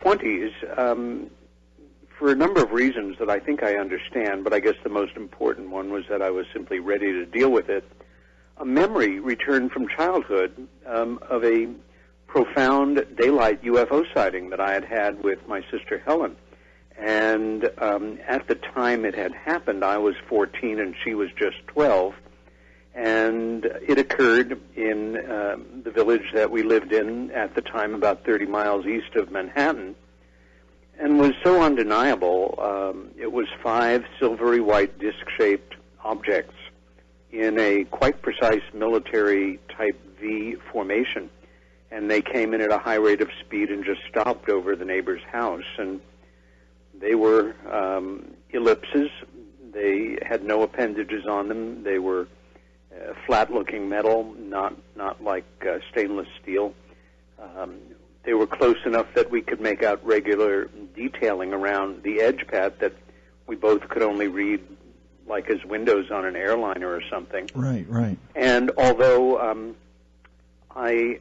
20s, for a number of reasons that I think I understand, but I guess the most important one was that I was simply ready to deal with it. A memory returned from childhood of a profound daylight UFO sighting that I had had with my sister Helen. And at the time it had happened, I was 14 and she was just 12. And it occurred in the village that we lived in at the time, about 30 miles east of Manhattan, and was so undeniable. It was 5 silvery white disc-shaped objects in a quite precise military-type V formation, and they came in at a high rate of speed and just stopped over the neighbor's house. And they were ellipses. They had no appendages on them. They were flat-looking metal, not like stainless steel. They were close enough that we could make out regular detailing around the edge pad that we both could only read like as windows on an airliner or something. Right, right. And although I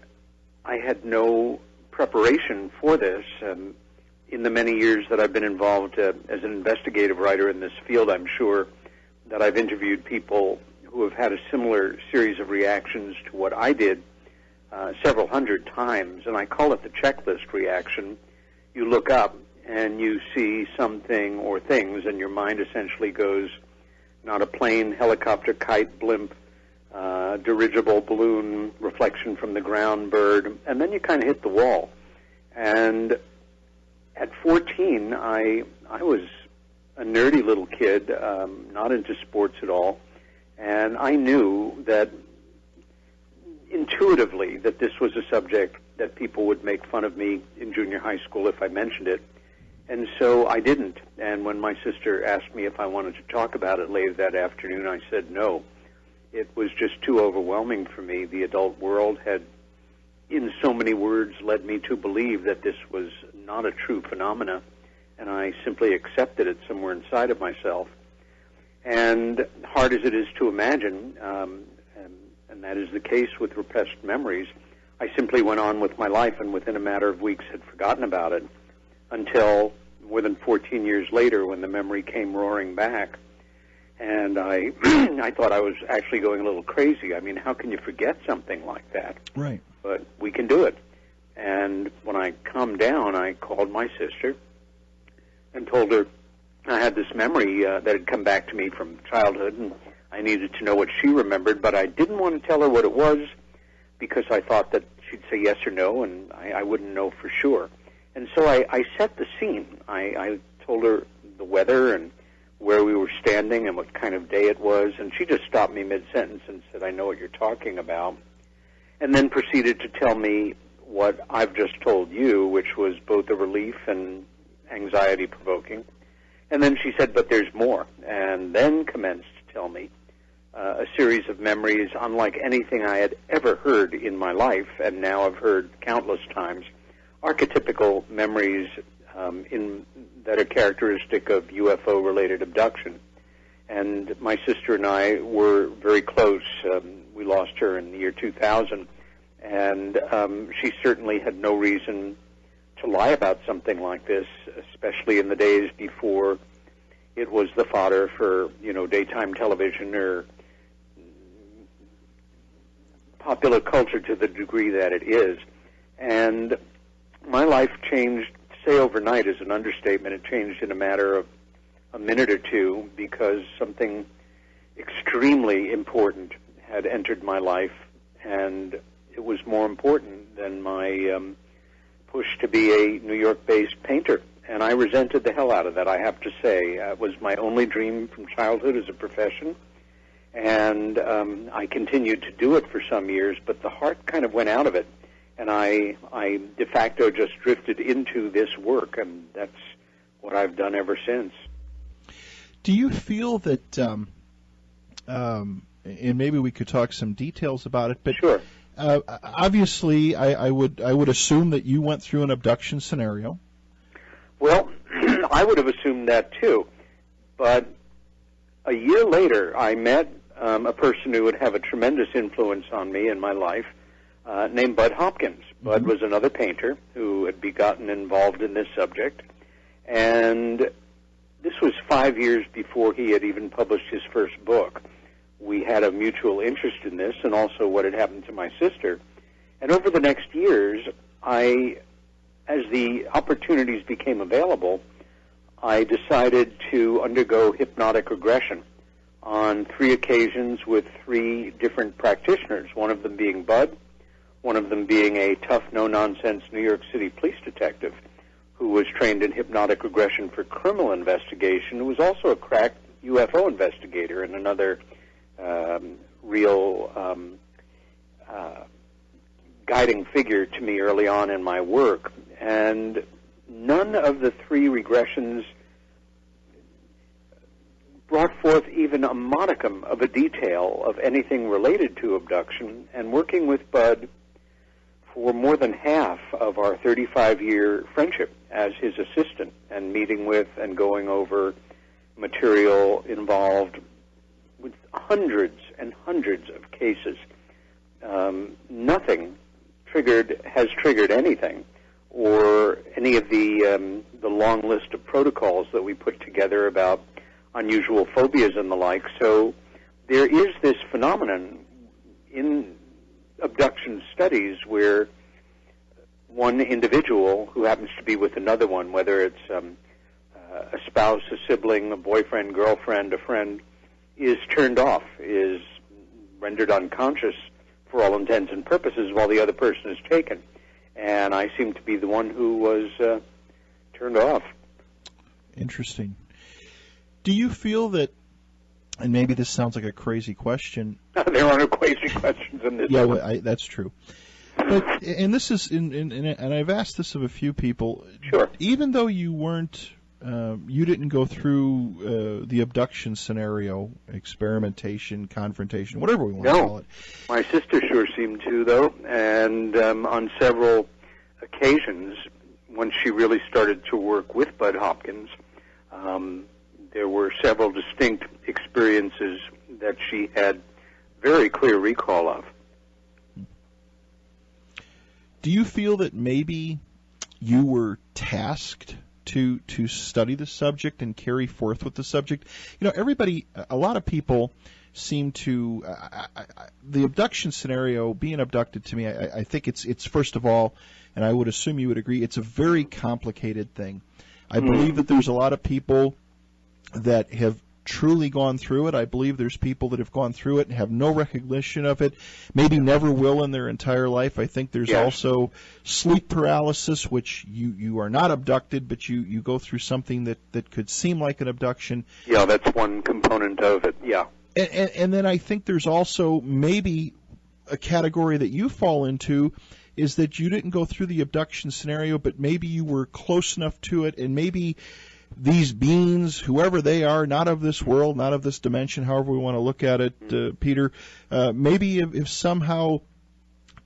had no preparation for this, in the many years that I've been involved as an investigative writer in this field, I'm sure that I've interviewed people who have had a similar series of reactions to what I did several hundred times, and I call it the checklist reaction. You look up and you see something or things, and your mind essentially goes, not a plane, helicopter, kite, blimp, dirigible, balloon, reflection from the ground, bird, and then you kind of hit the wall. And at 14, I was a nerdy little kid, not into sports at all, and I knew that intuitively that this was a subject that people would make fun of me in junior high school if I mentioned it. And so I didn't. And when my sister asked me if I wanted to talk about it later that afternoon, I said no. It was just too overwhelming for me. The adult world had, in so many words, led me to believe that this was not a true phenomena, and I simply accepted it somewhere inside of myself. And hard as it is to imagine, and that is the case with repressed memories, I simply went on with my life and within a matter of weeks had forgotten about it until more than 14 years later when the memory came roaring back. And I thought I was actually going a little crazy. I mean, how can you forget something like that? Right. But we can do it. And when I calmed down, I called my sister and told her I had this memory that had come back to me from childhood, and I needed to know what she remembered, but I didn't want to tell her what it was because I thought that she'd say yes or no, and I wouldn't know for sure. And so I set the scene. I told her the weather and where we were standing and what kind of day it was, and she just stopped me mid-sentence and said, "I know what you're talking about," and then proceeded to tell me what I've just told you, which was both a relief and anxiety-provoking. And then she said, "But there's more," and then commenced to tell me a series of memories unlike anything I had ever heard in my life, and now I've heard countless times, archetypical memories that are characteristic of UFO-related abduction. And my sister and I were very close. We lost her in the year 2000, and she certainly had no reason to lie about something like this, especially in the days before it was the fodder for, daytime television or popular culture to the degree that it is. And my life changed, say overnight is an understatement. It changed in a matter of a minute or two because something extremely important had entered my life, and it was more important than my push to be a New York-based painter. And I resented the hell out of that, I have to say. It was my only dream from childhood as a profession, and I continued to do it for some years, but the heart kind of went out of it, and I de facto just drifted into this work, and that's what I've done ever since. Do you feel that, and maybe we could talk some details about it, but sure. Obviously I would assume that you went through an abduction scenario. Well, I would have assumed that too, but a year later I met a person who would have a tremendous influence on me in my life, named Bud Hopkins. Bud was another painter who had gotten involved in this subject, and this was 5 years before he had even published his first book. We had a mutual interest in this and also what had happened to my sister. And over the next years, as the opportunities became available, I decided to undergo hypnotic regression on 3 occasions with 3 different practitioners, one of them being Bud, one of them being a tough, no-nonsense New York City police detective who was trained in hypnotic regression for criminal investigation, who was also a crack UFO investigator and another real guiding figure to me early on in my work. And none of the 3 regressions brought forth even a modicum of a detail of anything related to abduction. And working with Bud for more than half of our 35-year friendship as his assistant and meeting with and going over material involved with hundreds and hundreds of cases, nothing has triggered anything, or any of the long list of protocols that we put together about unusual phobias and the like. So there is this phenomenon in abduction studies where one individual who happens to be with another one, whether it's a spouse, a sibling, a boyfriend, girlfriend, a friend, is turned off, is rendered unconscious for all intents and purposes while the other person is taken. And I seem to be the one who was turned off. Interesting. Do you feel that, and maybe this sounds like a crazy question. There are no crazy questions in this. Yeah, well, that's true. But, and this is, and I've asked this of a few people. Sure. Even though you weren't, you didn't go through the abduction scenario, experimentation, confrontation, whatever we want to call it. My sister sure seemed to, though, and on several occasions, when she really started to work with Bud Hopkins, there were several distinct experiences that she had very clear recall of. Do you feel that maybe you were tasked to study the subject and carry forth with the subject? You know, everybody, a lot of people seem to, the abduction scenario, being abducted to me, I think it's first of all, and I would assume you would agree, it's a very complicated thing. I believe that there's a lot of people that have truly gone through it. I believe there's people that have gone through it and have no recognition of it, maybe never will in their entire life. I think there's also sleep paralysis, which you are not abducted, but you go through something that could seem like an abduction. Yeah, that's one component of it, yeah. And then I think there's also maybe a category that you fall into is that you didn't go through the abduction scenario, but maybe you were close enough to it, and maybe these beings, whoever they are, not of this world, not of this dimension, however we want to look at it, Peter, maybe if somehow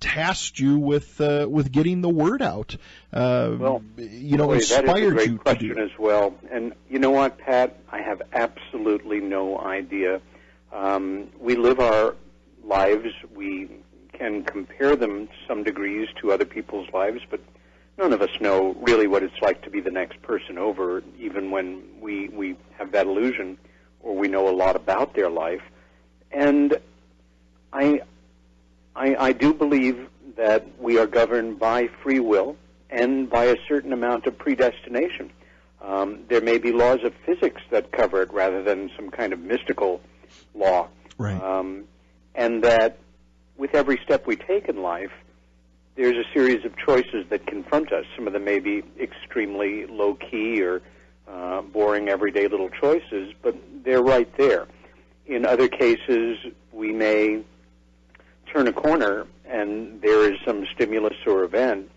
tasked you with getting the word out, well, inspired that is a great you question to do. as well. And you know what, Pat? I have absolutely no idea. We live our lives. We can compare them to some degrees to other people's lives, but none of us know really what it's like to be the next person over, even when we have that illusion or we know a lot about their life. And I do believe that we are governed by free will and by a certain amount of predestination. There may be laws of physics that cover it rather than some kind of mystical law. Right. And that with every step we take in life, there's a series of choices that confront us. Some of them may be extremely low-key or boring everyday little choices, but they're right there. In other cases, we may turn a corner and there is some stimulus or event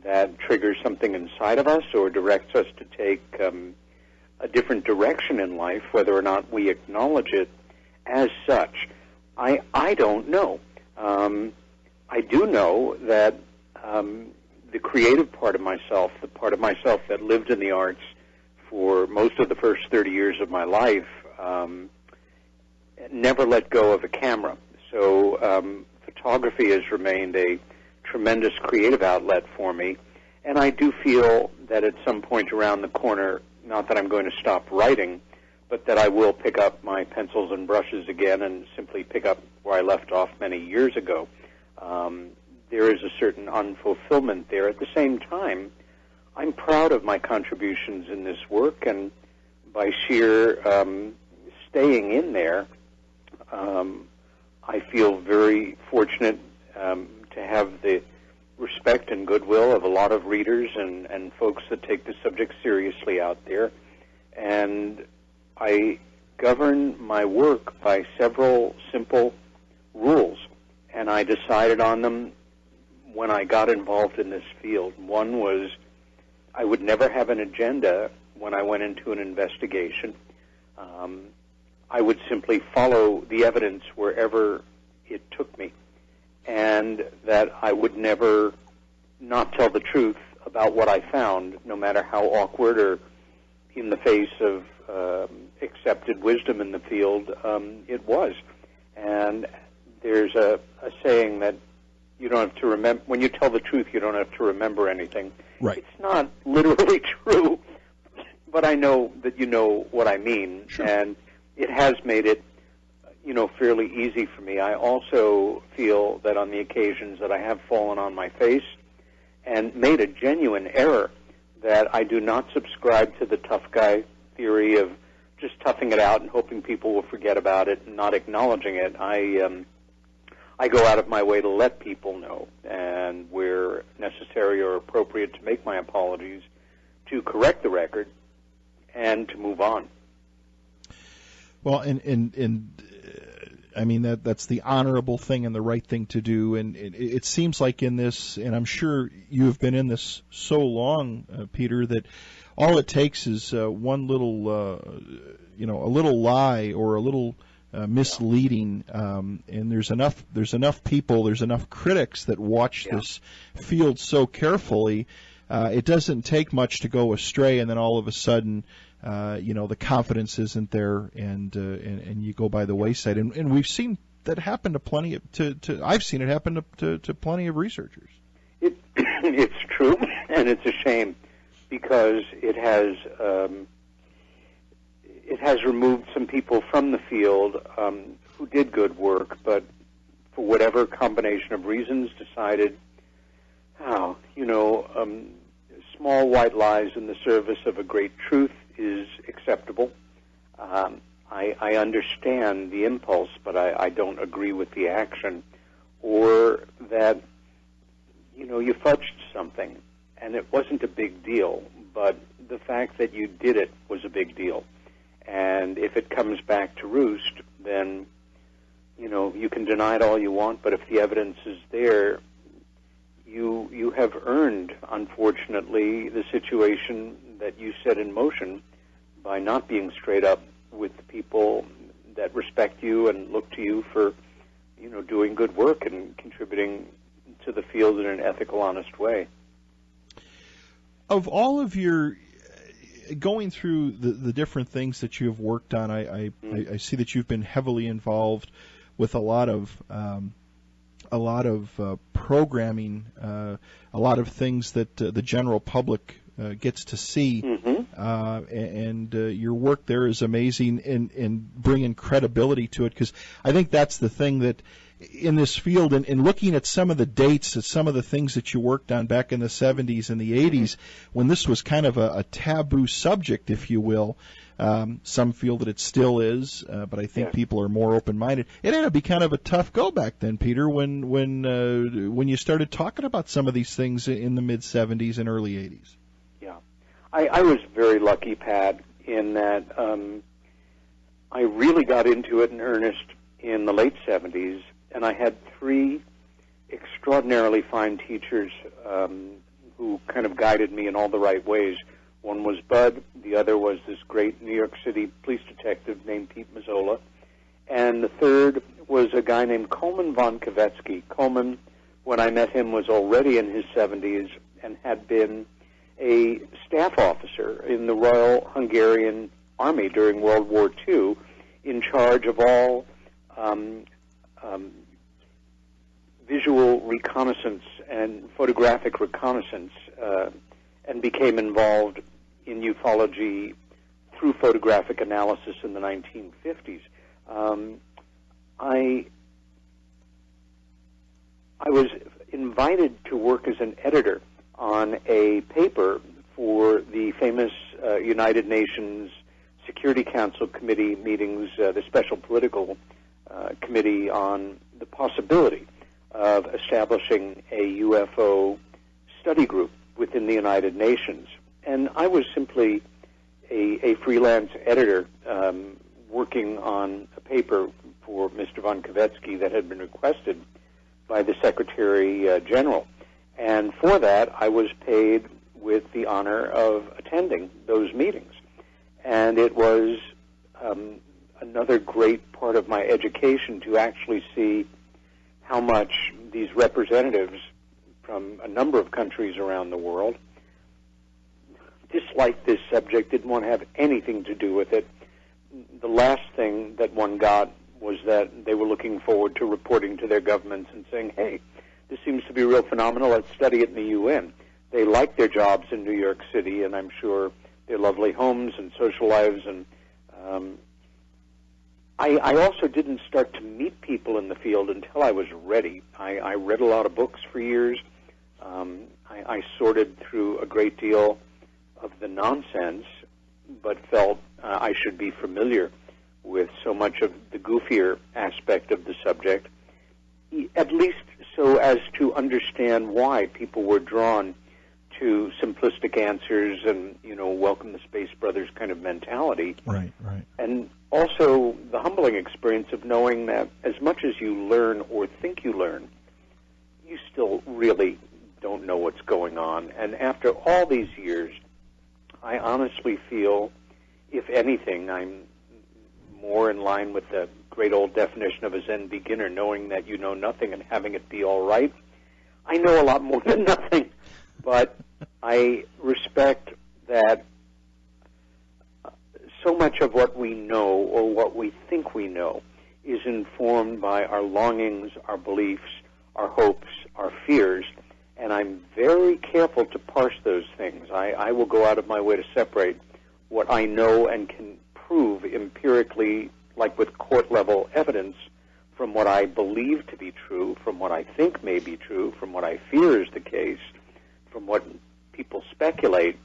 that triggers something inside of us or directs us to take a different direction in life, whether or not we acknowledge it as such. I don't know. I do know that the creative part of myself, the part of myself that lived in the arts for most of the first 30 years of my life, never let go of a camera. So photography has remained a tremendous creative outlet for me. And I do feel that at some point around the corner, not that I'm going to stop writing, but that I will pick up my pencils and brushes again and simply pick up where I left off many years ago. There is a certain unfulfillment there. At the same time, I'm proud of my contributions in this work, and by sheer staying in there, I feel very fortunate to have the respect and goodwill of a lot of readers and folks that take the subject seriously out there. And I govern my work by several simple rules, and I decided on them when I got involved in this field. One was I would never have an agenda when I went into an investigation. I would simply follow the evidence wherever it took me, and that I would never not tell the truth about what I found, no matter how awkward or in the face of accepted wisdom in the field it was. And there's a saying that you don't have to remember, when you tell the truth, you don't have to remember anything. Right. It's not literally true, but I know that you know what I mean. Sure. And it has made it, fairly easy for me. I also feel that on the occasions that I have fallen on my face and made a genuine error, that I do not subscribe to the tough guy theory of just toughing it out and hoping people will forget about it and not acknowledging it. I go out of my way to let people know, and where necessary or appropriate to make my apologies, to correct the record, and to move on. Well, and I mean that's the honorable thing and the right thing to do. And it seems like in this, and I'm sure you have been in this so long, Peter, that all it takes is one little, a little lie or a little misleading, and there's enough people, there's enough critics that watch this field so carefully. It doesn't take much to go astray, and then all of a sudden, the confidence isn't there, and you go by the wayside. And we've seen that happen to plenty of, I've seen it happen to plenty of researchers. It's true, and it's a shame, because it has removed some people from the field who did good work, but for whatever combination of reasons decided, small white lies in the service of a great truth is acceptable. I understand the impulse, but I don't agree with the action. Or that, you fudged something, and it wasn't a big deal, but the fact that you did it was a big deal. And if it comes back to roost, then, you can deny it all you want, but if the evidence is there, you have earned, unfortunately, the situation that you set in motion by not being straight up with the people that respect you and look to you for, doing good work and contributing to the field in an ethical, honest way. Of all of your going through the different things that you have worked on, I see that you've been heavily involved with a lot of programming, a lot of things that the general public gets to see, and your work there is amazing in bringing credibility to it, because I think that's the thing that in this field, and looking at some of the dates, at some of the things that you worked on back in the 70s and the 80s, when this was kind of a taboo subject, if you will. Some feel that it still is, but I think people are more open-minded. It had to be kind of a tough go back then, Peter, when you started talking about some of these things in the mid-70s and early 80s. Yeah. I was very lucky, Pat, in that I really got into it in earnest in the late 70s, and I had three extraordinarily fine teachers who kind of guided me in all the right ways. One was Bud, the other was this great New York City police detective named Pete Mazzola, and the third was a guy named Coleman von Kavetsky. Coleman, when I met him, was already in his 70s and had been a staff officer in the Royal Hungarian Army during World War II, in charge of all visual reconnaissance and photographic reconnaissance and became involved in ufology through photographic analysis in the 1950s. I was invited to work as an editor on a paper for the famous United Nations Security Council Committee meetings, the Special Political Committee on the possibility of establishing a UFO study group within the United Nations. And I was simply a freelance editor working on a paper for Mr. von Kavetsky that had been requested by the Secretary General. And for that, I was paid with the honor of attending those meetings. And it was another great part of my education to actually see how much these representatives from a number of countries around the world disliked this subject, didn't want to have anything to do with it. The last thing that one got was that they were looking forward to reporting to their governments and saying, hey, this seems to be a real phenomenon, let's study it in the UN. They like their jobs in New York City, and I'm sure their lovely homes and social lives. And I also didn't start to meet people in the field until I was ready. I read a lot of books for years. I sorted through a great deal of the nonsense, but felt I should be familiar with so much of the goofier aspect of the subject, at least so as to understand why people were drawn to simplistic answers and, welcome the Space Brothers kind of mentality. Right, right. And also the humbling experience of knowing that as much as you learn or think you learn, you still really don't know what's going on. And after all these years, I honestly feel, if anything, I'm more in line with the great old definition of a Zen beginner, knowing that you know nothing and having it be all right. I know a lot more than nothing, but I respect that so much of what we know or what we think we know is informed by our longings, our beliefs, our hopes, our fears, and I'm very careful to parse those things. I will go out of my way to separate what I know and can prove empirically, like with court-level evidence, from what I believe to be true, from what I think may be true, from what I fear is the case, from what people speculate,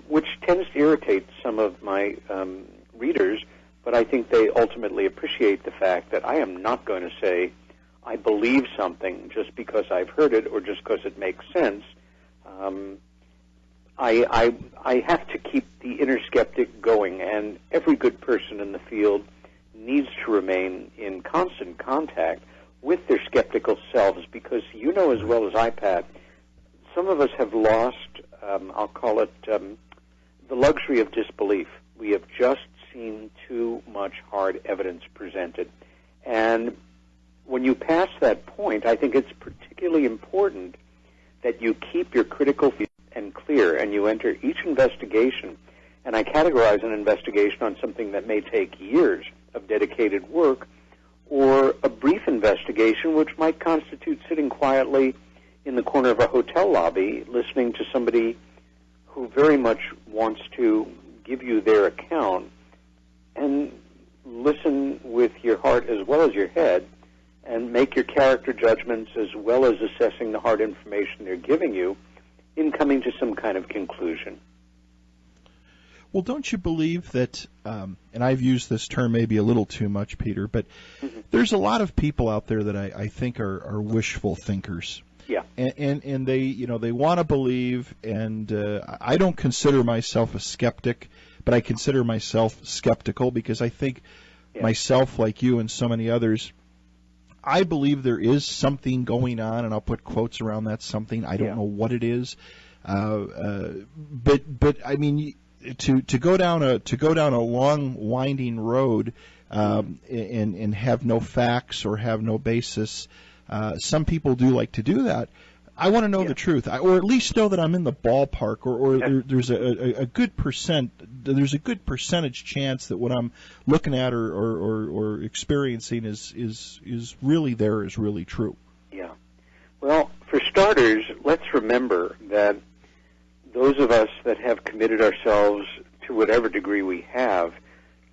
which tends to irritate some of my readers, but I think they ultimately appreciate the fact that I am not going to say I believe something just because I've heard it or just because it makes sense. I have to keep the inner skeptic going, and every good person in the field needs to remain in constant contact with their skeptical selves, because you know as well as I, Pat, some of us have lost, I'll call it, the luxury of disbelief. We have just seen too much hard evidence presented. And when you pass that point, I think it's particularly important that you keep your critical view and clear, and you enter each investigation. And I categorize an investigation on something that may take years of dedicated work, or a brief investigation which might constitute sitting quietly in the corner of a hotel lobby listening to somebody who very much wants to give you their account, and listen with your heart as well as your head and make your character judgments as well as assessing the hard information they're giving you in coming to some kind of conclusion. Well, don't you believe that, and I've used this term maybe a little too much, Peter, but there's a lot of people out there that I think are wishful thinkers. Yeah. And they, they want to believe, and I don't consider myself a skeptic, but I consider myself skeptical because I think myself, like you and so many others, I believe there is something going on, and I'll put quotes around that something. I don't know what it is, but I mean, to go down a long winding road and have no facts or have no basis. Some people do like to do that. I want to know the truth, or at least know that I'm in the ballpark, or there's a good there's a good percentage chance that what I'm looking at or experiencing is really there, is really true. Yeah. Well, for starters, let's remember that those of us that have committed ourselves to whatever degree we have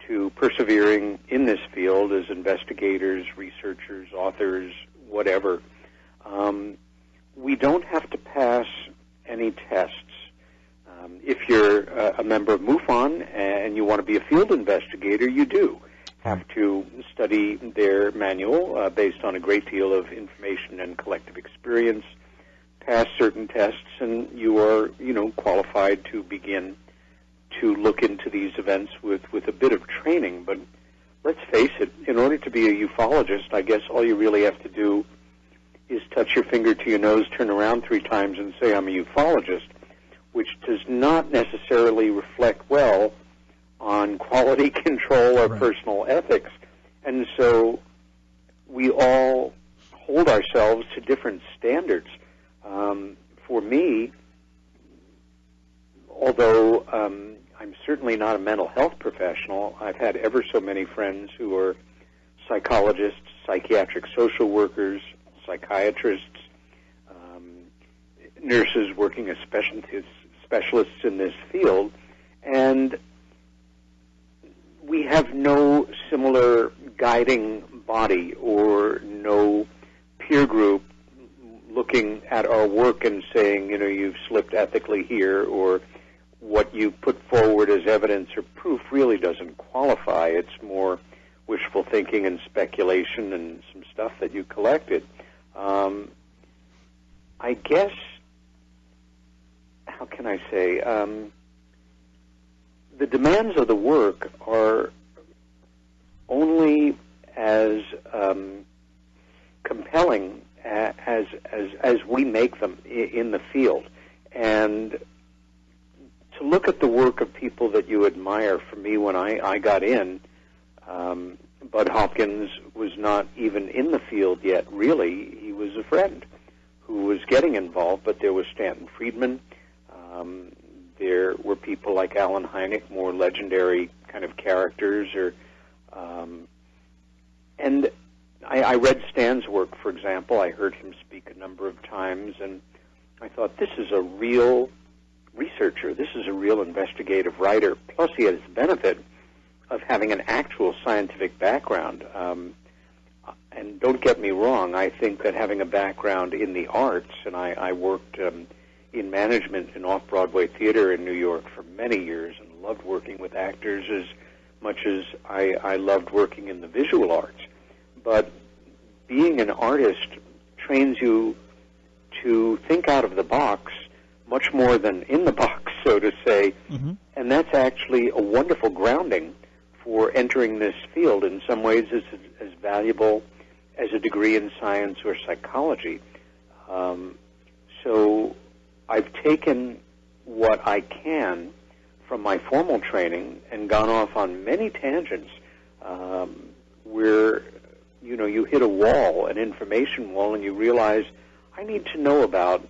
to persevering in this field as investigators, researchers, authors, whatever, we don't have to pass any tests. If you're a member of MUFON and you want to be a field investigator, you do have to study their manual based on a great deal of information and collective experience, pass certain tests, and you are, qualified to begin to look into these events with a bit of training. But let's face it, in order to be a ufologist, I guess all you really have to do is touch your finger to your nose, turn around 3 times, and say, I'm a ufologist, which does not necessarily reflect well on quality control or personal ethics. And so we all hold ourselves to different standards. For me, although I'm certainly not a mental health professional, I've had ever so many friends who are psychologists, psychiatric social workers, psychiatrists, nurses working as specialists in this field, and we have no similar guiding body or no peer group looking at our work and saying, you've slipped ethically here, or what you put forward as evidence or proof really doesn't qualify. It's more wishful thinking and speculation and some stuff that you collected. I guess, how can I say, the demands of the work are only as compelling as we make them in the field. And to look at the work of people that you admire, for me, when I got in, Bud Hopkins was not even in the field yet, really. He was a friend who was getting involved, but there was Stanton Friedman. There were people like Alan Hynek, more legendary kind of characters, and I read Stan's work, for example. I heard him speak a number of times, and I thought, this is a real researcher. This is a real investigative writer. Plus, he has the benefit of having an actual scientific background. And don't get me wrong, I think that having a background in the arts, and I worked in management in off-Broadway theater in New York for many years and loved working with actors as much as I loved working in the visual arts. But being an artist trains you to think out of the box much more than in the box, so to say, and that's actually a wonderful grounding for entering this field. In some ways, it's as valuable as a degree in science or psychology. So I've taken what I can from my formal training and gone off on many tangents where, you hit a wall, an information wall, and you realize I need to know about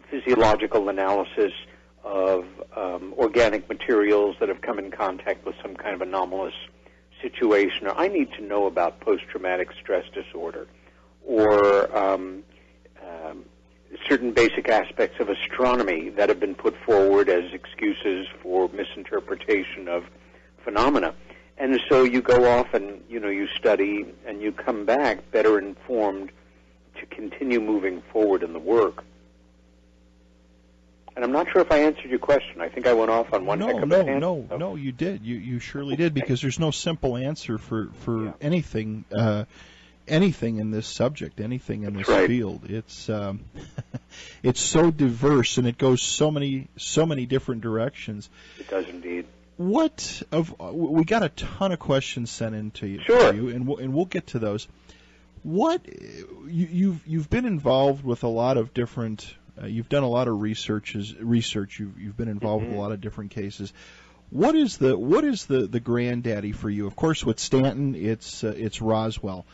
physiological analysis of organic materials that have come in contact with some kind of anomalous situation, or I need to know about post-traumatic stress disorder, or certain basic aspects of astronomy that have been put forward as excuses for misinterpretation of phenomena. And so you go off and, you study, and you come back better informed to continue moving forward in the work. And I'm not sure if I answered your question. I think I went off on one heck of a tangent. No, you did. You surely did, because there's no simple answer for anything in this subject, anything in this field. It's it's so diverse, and it goes so many different directions. It does indeed. We got a ton of questions sent in to you, and we'll get to those. You've been involved with a lot of different. You've done a lot of research. You've been involved with a lot of different cases. What is the granddaddy for you? Of course, with Stanton, it's Roswell.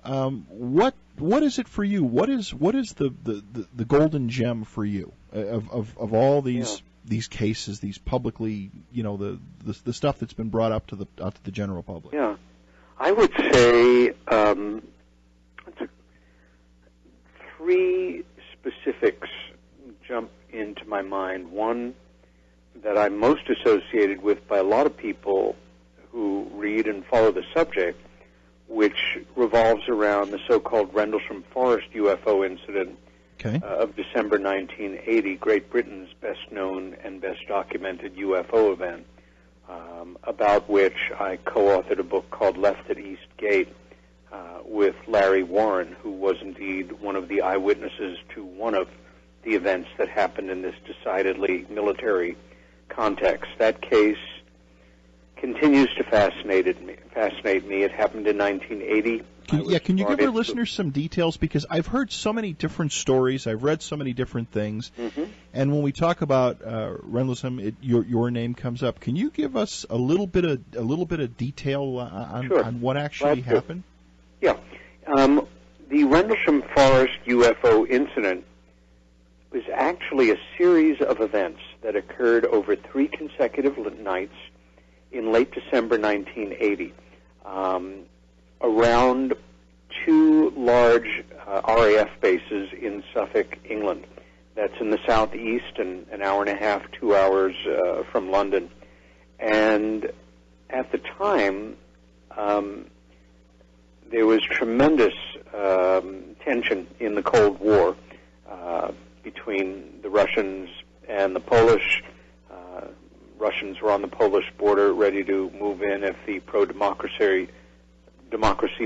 What is it for you? What is the golden gem for you of all these cases, these publicly, the stuff that's been brought up to the general public? Yeah, I would say three specifics jump into my mind. One that I'm most associated with by a lot of people who read and follow the subject, which revolves around the so-called Rendlesham Forest UFO incident of December 1980, Great Britain's best-known and best-documented UFO event, about which I co-authored a book called Left at East Gate with Larry Warren, who was indeed one of the eyewitnesses to one of the events that happened in this decidedly military context. That case continues to fascinate me. It happened in 1980. Can you give our listeners some details? Because I've heard so many different stories. I've read so many different things. Mm-hmm. And when we talk about Rendlesham, your name comes up. Can you give us a little bit of detail on what actually happened? Yeah. The Rendlesham Forest UFO incident was actually a series of events that occurred over 3 consecutive nights in late December 1980, around 2 large RAF bases in Suffolk, England. That's in the southeast and an hour and a half, 2 hours from London. And at the time, there was tremendous tension in the Cold War between the Russians and the Polish. Russians were on the Polish border ready to move in if the pro-democracy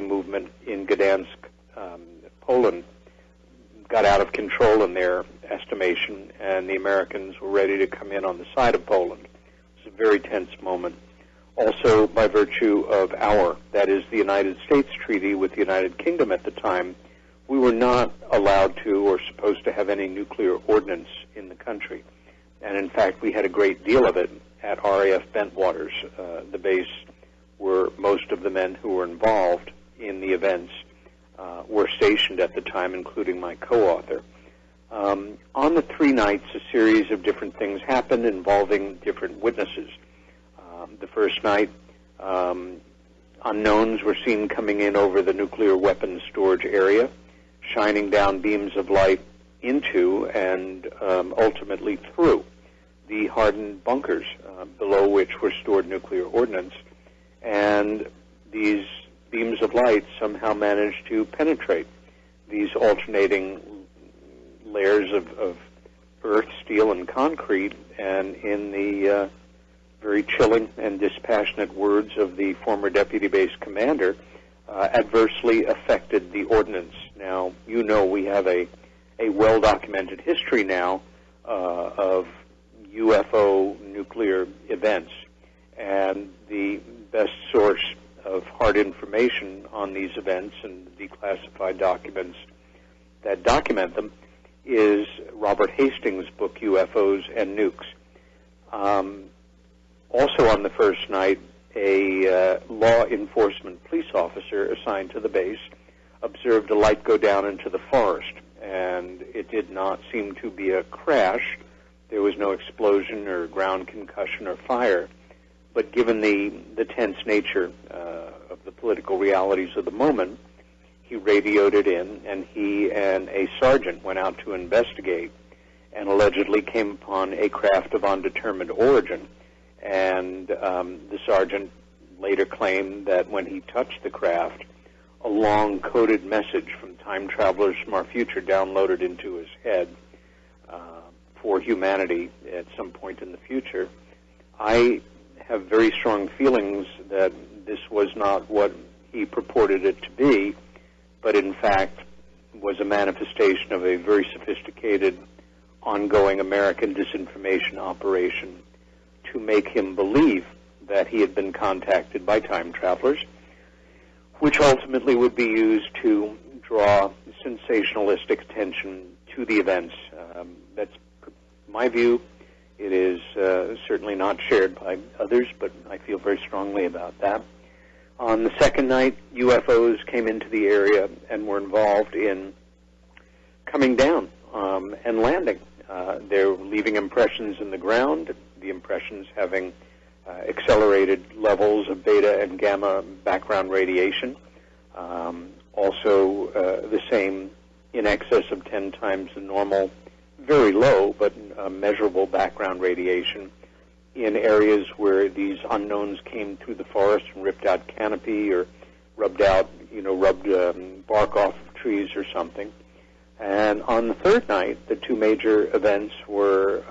movement in Gdansk, Poland, got out of control in their estimation, and the Americans were ready to come in on the side of Poland. It was a very tense moment. Also, by virtue of that is the United States treaty with the United Kingdom at the time, we were not allowed to or supposed to have any nuclear ordnance in the country. And in fact, we had a great deal of it at RAF Bentwaters, the base where most of the men who were involved in the events were stationed at the time, including my co-author. On the 3 nights, a series of different things happened involving different witnesses. The first night, unknowns were seen coming in over the nuclear weapons storage area, shining down beams of light into and ultimately through the hardened bunkers below which were stored nuclear ordnance. And these beams of light somehow managed to penetrate these alternating layers of earth, steel, and concrete, and in the very chilling and dispassionate words of the former deputy base commander, adversely affected the ordnance. Now, we have a well-documented history now of UFO nuclear events, and the best source of hard information on these events and the declassified documents that document them is Robert Hastings' book, UFOs and Nukes. Also on the first night, a law enforcement police officer assigned to the base observed a light go down into the forest, and it did not seem to be a crash. There was no explosion or ground concussion or fire. But given the tense nature of the political realities of the moment, he radioed it in, and he and a sergeant went out to investigate and allegedly came upon a craft of undetermined origin. And the sergeant later claimed that when he touched the craft, a long coded message from time travelers from our future downloaded into his head for humanity at some point in the future. I have very strong feelings that this was not what he purported it to be, but in fact was a manifestation of a very sophisticated, ongoing American disinformation operation to make him believe that he had been contacted by time travelers, which ultimately would be used to draw sensationalistic attention to the events. That's my view. It is certainly not shared by others, but I feel very strongly about that. On the second night, UFOs came into the area and were involved in coming down and landing. They're leaving impressions in the ground, the impressions having accelerated levels of beta and gamma background radiation. Also, the same in excess of 10 times the normal, very low but measurable background radiation in areas where these unknowns came through the forest and ripped out canopy or rubbed bark off of trees or something. And on the third night, the two major events were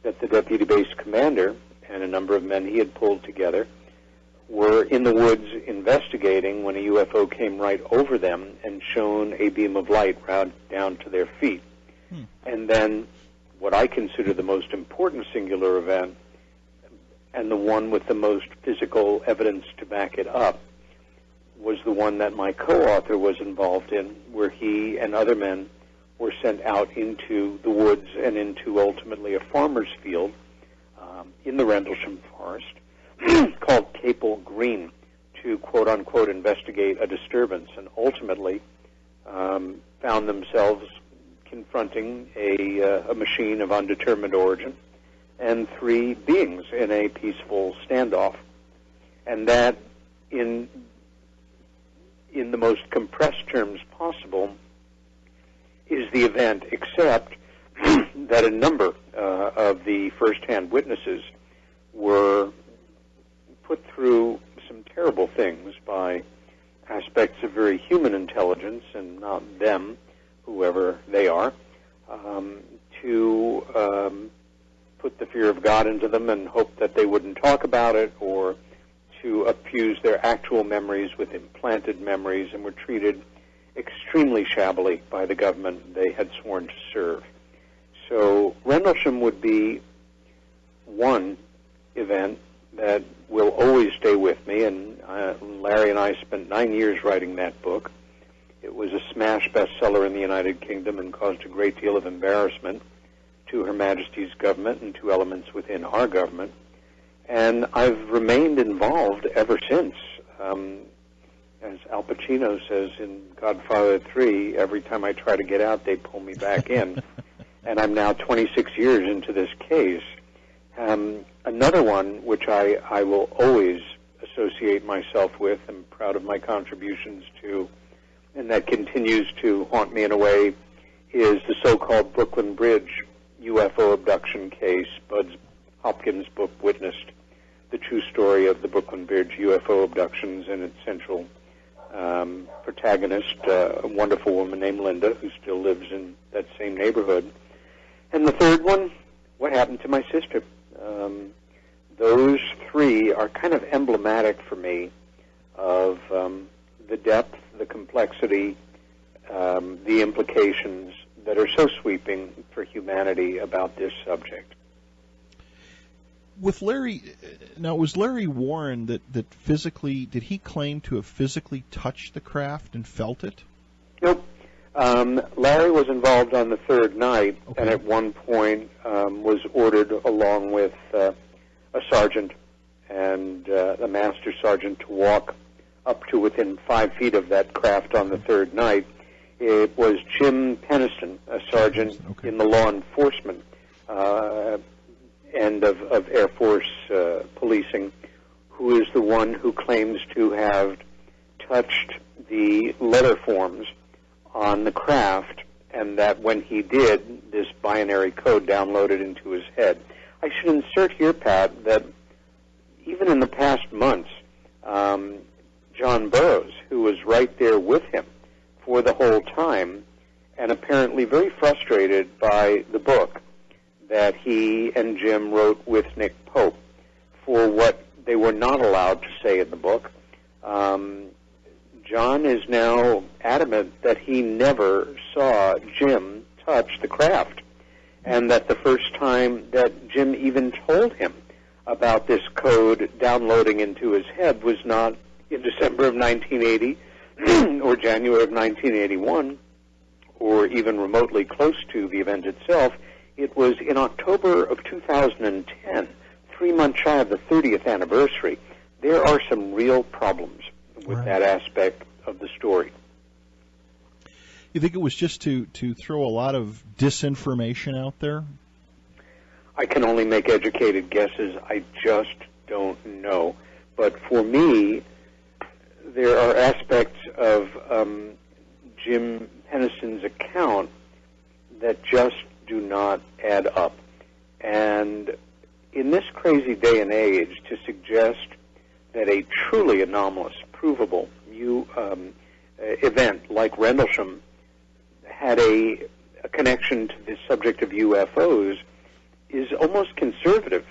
that the deputy base commander and a number of men he had pulled together were in the woods investigating when a UFO came right over them and shone a beam of light right down to their feet. And then what I consider the most important singular event, and the one with the most physical evidence to back it up, was the one that my co-author was involved in, where he and other men were sent out into the woods and into ultimately a farmer's field in the Rendlesham Forest called Capel Green to, quote-unquote, investigate a disturbance, and ultimately found themselves confronting a machine of undetermined origin and three beings in a peaceful standoff. And that, in the most compressed terms possible, is the event, except that a number of the first-hand witnesses were put through some terrible things by aspects of very human intelligence, and not them, whoever they are, to put the fear of God into them and hope that they wouldn't talk about it, or to fuse their actual memories with implanted memories, and were treated extremely shabbily by the government they had sworn to serve. So Rendlesham would be one event that will always stay with me, and Larry and I spent 9 years writing that book. It was a smash bestseller in the United Kingdom and caused a great deal of embarrassment to Her Majesty's government and to elements within our government. And I've remained involved ever since. As Al Pacino says in Godfather 3, every time I try to get out, they pull me back in. And I'm now 26 years into this case. Another one which I will always associate myself with, and proud of my contributions to, and that continues to haunt me in a way, is the so-called Brooklyn Bridge UFO abduction case. Bud Hopkins' book witnessed the true story of the Brooklyn Bridge UFO abductions, and its central protagonist, a wonderful woman named Linda, who still lives in that same neighborhood. And the third one, what happened to my sister? Those three are kind of emblematic for me of the depth, the complexity, the implications that are so sweeping for humanity about this subject. With Larry, now was Larry Warren that physically, did he claim to have physically touched the craft and felt it? Nope. Larry was involved on the third night, okay, and at one point was ordered along with a sergeant and a master sergeant to walk up to within 5 feet of that craft on the third night. It was Jim Peniston, a sergeant in the law enforcement end of Air Force policing, who is the one who claims to have touched the letter forms on the craft, and that when he did, this binary code downloaded into his head. I should insert here, Pat, that even in the past months, John Burroughs, who was right there with him for the whole time, and apparently very frustrated by the book that he and Jim wrote with Nick Pope for what they were not allowed to say in the book, John is now adamant that he never saw Jim touch the craft, and that the first time that Jim even told him about this code downloading into his head was not in December of 1980 or January of 1981, or even remotely close to the event itself. It was in October of 2010, 3 months shy of the 30th anniversary. There are some real problems with that aspect of the story. You think it was just to throw a lot of disinformation out there? I can only make educated guesses. I just don't know. But for me, there are aspects of Jim Peniston's account that just do not add up. And in this crazy day and age, to suggest that a truly anomalous, provable event like Rendlesham had a connection to the subject of UFOs is almost conservative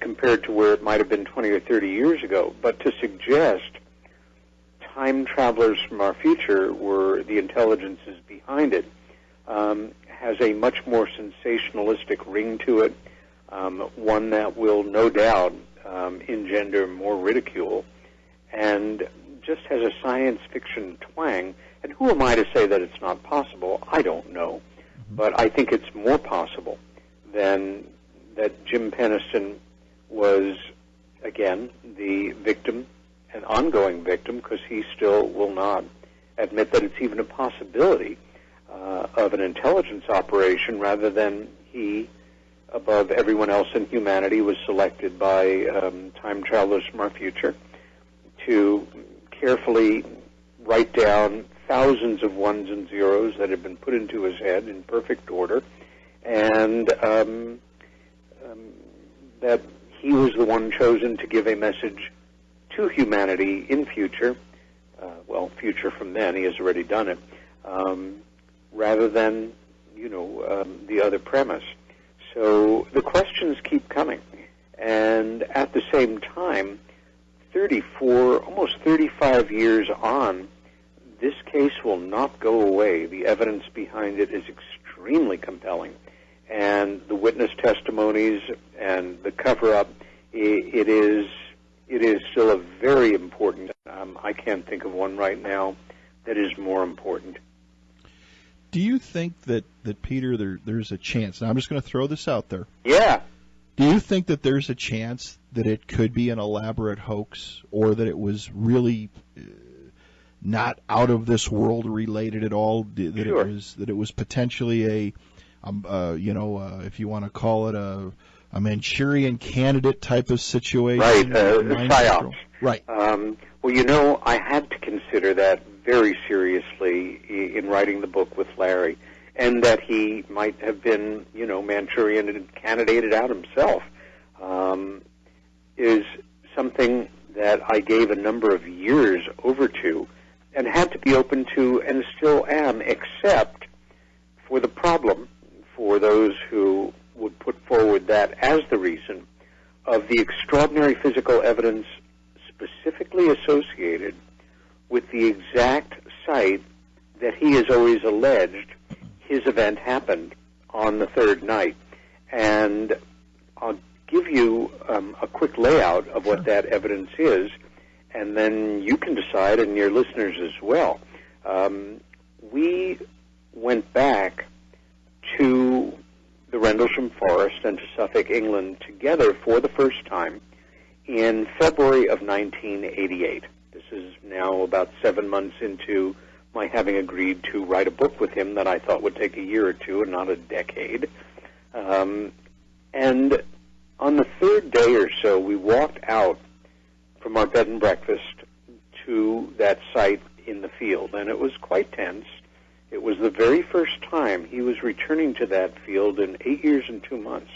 compared to where it might have been 20 or 30 years ago. But to suggest time travelers from our future were the intelligences behind it has a much more sensationalistic ring to it, one that will no doubt engender more ridicule, and just has a science fiction twang. And who am I to say that it's not possible? I don't know. But I think it's more possible than that Jim Peniston was, again, the victim, an ongoing victim, because he still will not admit that it's even a possibility of an intelligence operation, rather than he, above everyone else in humanity, was selected by time travelers from our future to carefully write down thousands of ones and zeros that had been put into his head in perfect order, and that he was the one chosen to give a message to humanity in future, future from then, he has already done it, rather than, the other premise. So the questions keep coming, and at the same time, 34, almost 35 years on, this case will not go away. The evidence behind it is extremely compelling, and the witness testimonies and the cover-up, it is still a very important. I can't think of one right now that is more important. Do you think that Peter, there's a chance? Now I'm just going to throw this out there. Yeah. Do you think that there's a chance that it could be an elaborate hoax, or that it was really not out of this world related at all? Sure. That it was potentially if you want to call it a Manchurian Candidate type of situation? Right, psyops. Right. I had to consider that very seriously in writing the book with Larry, and that he might have been, Manchurian and candidated out himself, is something that I gave a number of years over to, and had to be open to, and still am, except for the problem, for those who would put forward that as the reason, of the extraordinary physical evidence specifically associated with the exact site that he has always alleged his event happened on the third night. And I'll give you a quick layout of what that evidence is, and then you can decide, and your listeners as well. We went back to the Rendlesham Forest and to Suffolk, England, together for the first time in February of 1988. This is now about 7 months into my having agreed to write a book with him that I thought would take a year or two and not a decade. And on the third day or so, we walked out from our bed and breakfast to that site in the field, and it was quite tense. It was the very first time he was returning to that field in 8 years and 2 months.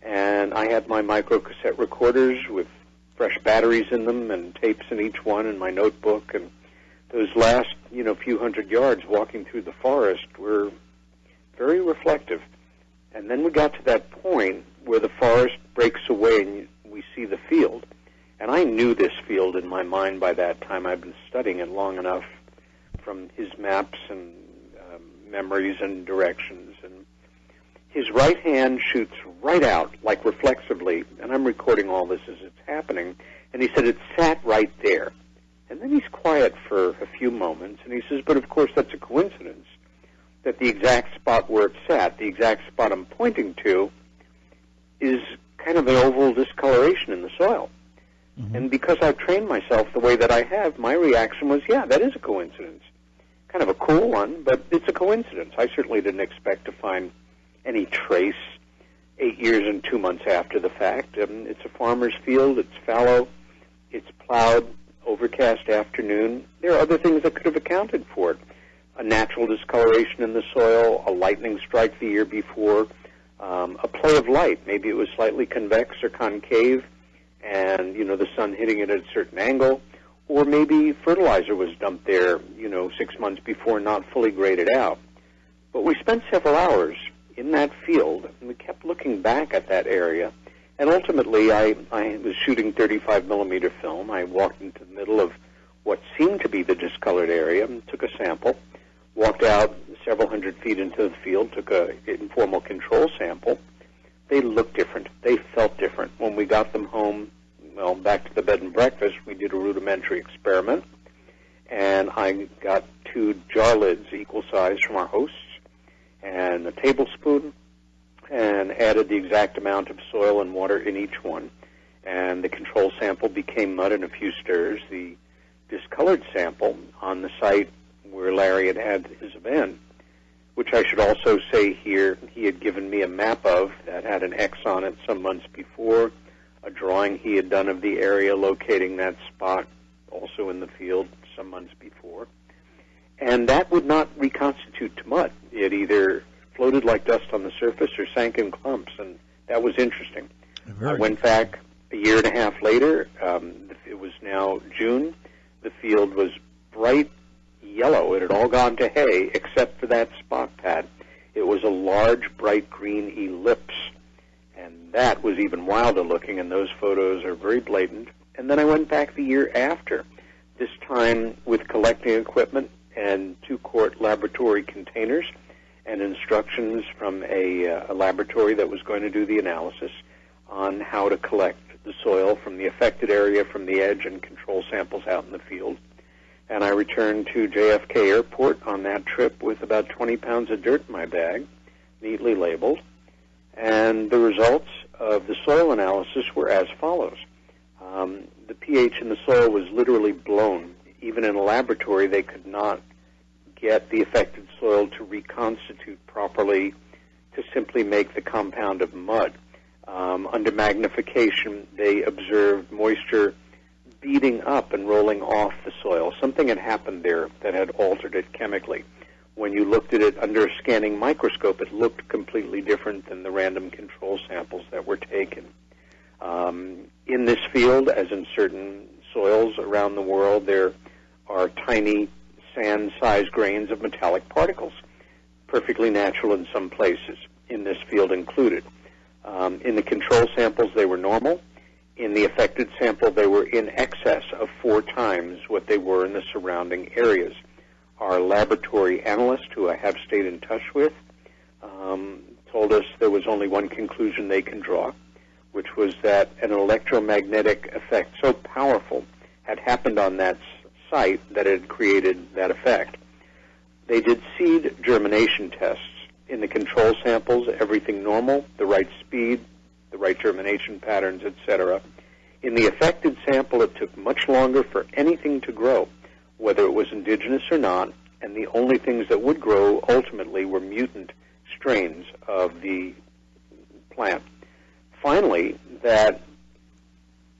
And I had my microcassette recorders with fresh batteries in them and tapes in each one, and my notebook, and those last, few hundred yards walking through the forest were very reflective. And then we got to that point where the forest breaks away and we see the field. And I knew this field in my mind by that time. I'd been studying it long enough from his maps and memories and directions. And his right hand shoots right out, like reflexively, and I'm recording all this as it's happening, and he said it sat right there. And then he's quiet for a few moments, and he says, but of course that's a coincidence, that the exact spot where it sat, the exact spot I'm pointing to, is kind of an oval discoloration in the soil. Mm-hmm. And because I've trained myself the way that I have, my reaction was, yeah, that is a coincidence. Kind of a cool one, but it's a coincidence. I certainly didn't expect to find any trace 8 years and 2 months after the fact. It's a farmer's field. It's fallow. It's plowed. Overcast afternoon. There are other things that could have accounted for it. a natural discoloration in the soil, a lightning strike the year before, a play of light. Maybe it was slightly convex or concave, and, the sun hitting it at a certain angle, or maybe fertilizer was dumped there, 6 months before, not fully graded out. But we spent several hours in that field, and we kept looking back at that area. And ultimately, I was shooting 35 millimeter film. I walked into the middle of what seemed to be the discolored area and took a sample, walked out several hundred feet into the field, took an informal control sample. They looked different. They felt different. When we got them home, back to the bed and breakfast, we did a rudimentary experiment, and I got 2 jar lids equal size from our hosts and a tablespoon, and added the exact amount of soil and water in each one. And the control sample became mud in a few stirs. The discolored sample on the site where Larry had his event, which I should also say here, he had given me a map of that had an X on it some months before, a drawing he had done of the area locating that spot also in the field some months before. And that would not reconstitute to mud. It either floated like dust on the surface or sank in clumps, and that was interesting. I went back a year and a half later. It was now June. The field was bright yellow. It had all gone to hay except for that spot pad. It was a large, bright green ellipse, and that was even wilder looking, and those photos are very blatant. And then I went back the year after, this time with collecting equipment and 2-quart laboratory containers and instructions from a laboratory that was going to do the analysis on how to collect the soil from the affected area, from the edge, and control samples out in the field. And I returned to JFK Airport on that trip with about 20 pounds of dirt in my bag, neatly labeled. And the results of the soil analysis were as follows. The pH in the soil was literally blown. Even in a laboratory, they could not get the affected soil to reconstitute properly to simply make the compound of mud. Under magnification, they observed moisture beating up and rolling off the soil. Something had happened there that had altered it chemically. When you looked at it under a scanning microscope, it looked completely different than the random control samples that were taken. In this field, as in certain soils around the world, there are tiny sand-sized grains of metallic particles, perfectly natural in some places, in this field included. In the control samples, they were normal. In the affected sample, they were in excess of 4 times what they were in the surrounding areas. Our laboratory analyst, who I have stayed in touch with, told us there was only one conclusion they can draw, which was that an electromagnetic effect so powerful had happened on that site that it had created that effect. They did seed germination tests. In the control samples, everything normal, the right speed, the right germination patterns, etc. In the affected sample, it took much longer for anything to grow, whether it was indigenous or not, and the only things that would grow ultimately were mutant strains of the plant. Finally, that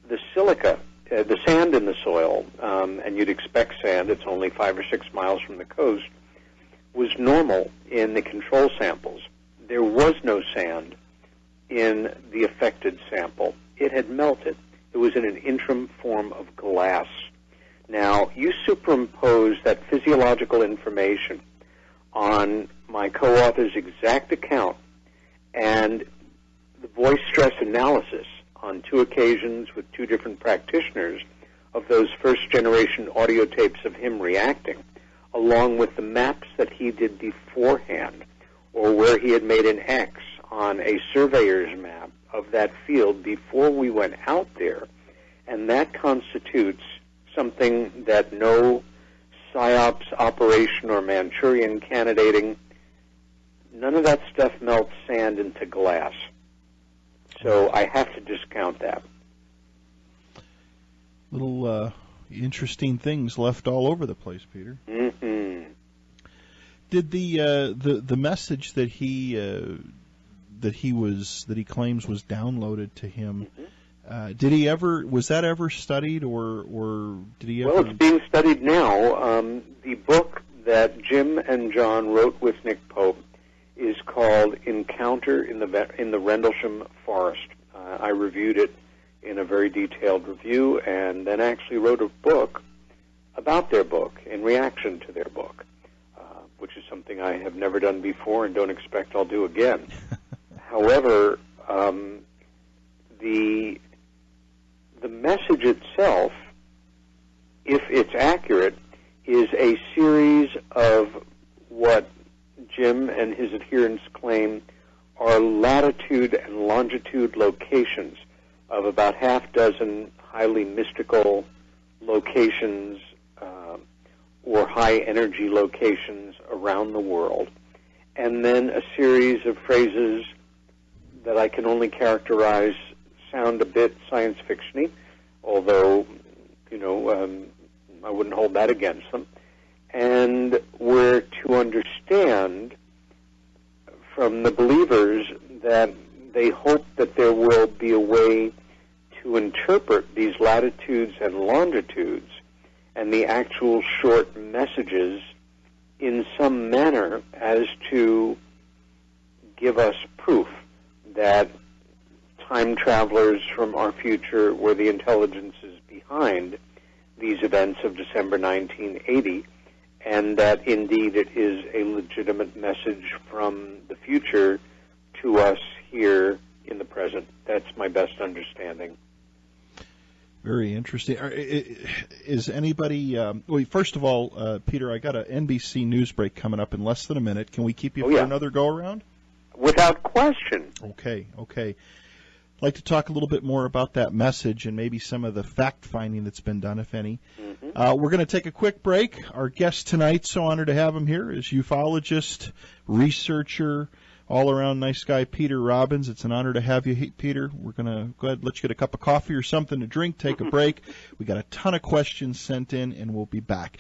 the silica, the sand in the soil, and you'd expect sand, it's only 5 or 6 miles from the coast, was normal in the control samples. There was no sand in the affected sample. It had melted. It was in an interim form of glass. Now, you superimpose that physiological information on my co-author's exact account and the voice stress analysis on 2 occasions with 2 different practitioners of those first-generation audio tapes of him reacting, along with the maps that he did beforehand, or where he had made an X on a surveyor's map of that field before we went out there. And that constitutes something that no PSYOPs operation or Manchurian candidating, none of that stuff melts sand into glass. So I have to discount that. Little interesting things left all over the place, Peter. Mm-hmm. Did the message that he claims was downloaded to him? Mm-hmm. Was that ever studied, or did he ever? Well, it's being studied now. The book that Jim and John wrote with Nick Pope is called Encounter in the Rendlesham Forest. I reviewed it in a very detailed review and then actually wrote a book about their book in reaction to their book, which is something I have never done before and don't expect I'll do again. However, the message itself, if it's accurate, is a series of what Jim and his adherents claim are latitude and longitude locations of about half dozen highly mystical locations or high-energy locations around the world, and then a series of phrases that I can only characterize sound a bit science fiction-y, although, I wouldn't hold that against them, and we're to understand from the believers that they hope that there will be a way to interpret these latitudes and longitudes and the actual short messages in some manner as to give us proof that time travelers from our future were the intelligences behind these events of December 1980, and that indeed it is a legitimate message from the future to us here in the present. That's my best understanding. Very interesting. Is anybody... well, first of all, Peter, I got an NBC news break coming up in less than a minute. Can we keep you for another go-around? Without question. Okay. I'd like to talk a little bit more about that message and maybe some of the fact-finding that's been done, if any. Mm-hmm. We're going to take a quick break. Our guest tonight, so honored to have him here, is ufologist, researcher, all-around nice guy, Peter Robbins. It's an honor to have you, Peter. We're going to go ahead and let you get a cup of coffee or something to drink, take a break. We got a ton of questions sent in, and we'll be back.